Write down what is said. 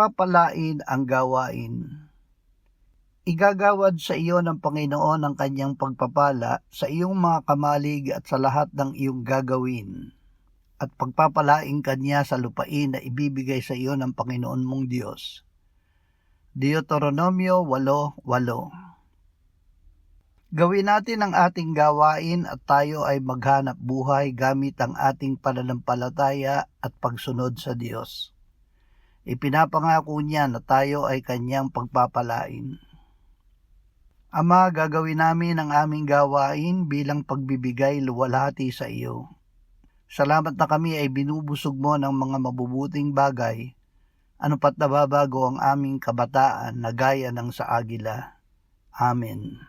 pagpapalain ang gawain. Igagawad sa iyo ng Panginoon ang kanyang pagpapala sa iyong mga kamalig at sa lahat ng iyong gagawin, at pagpapalain kanya sa lupain na ibibigay sa iyo ng Panginoon mong Diyos. Deuteronomio 8:8. Gawin natin ang ating gawain at tayo ay maghanap buhay gamit ang ating pananampalataya at pagsunod sa Diyos. Ipinapangako niya na tayo ay kanyang pagpapalain. Ama, gagawin namin ang aming gawain bilang pagbibigay luwalhati sa iyo. Salamat na kami ay binubusog mo ng mga mabubuting bagay, ano pat nababago ang aming kabataan na gaya ng sa agila. Amen.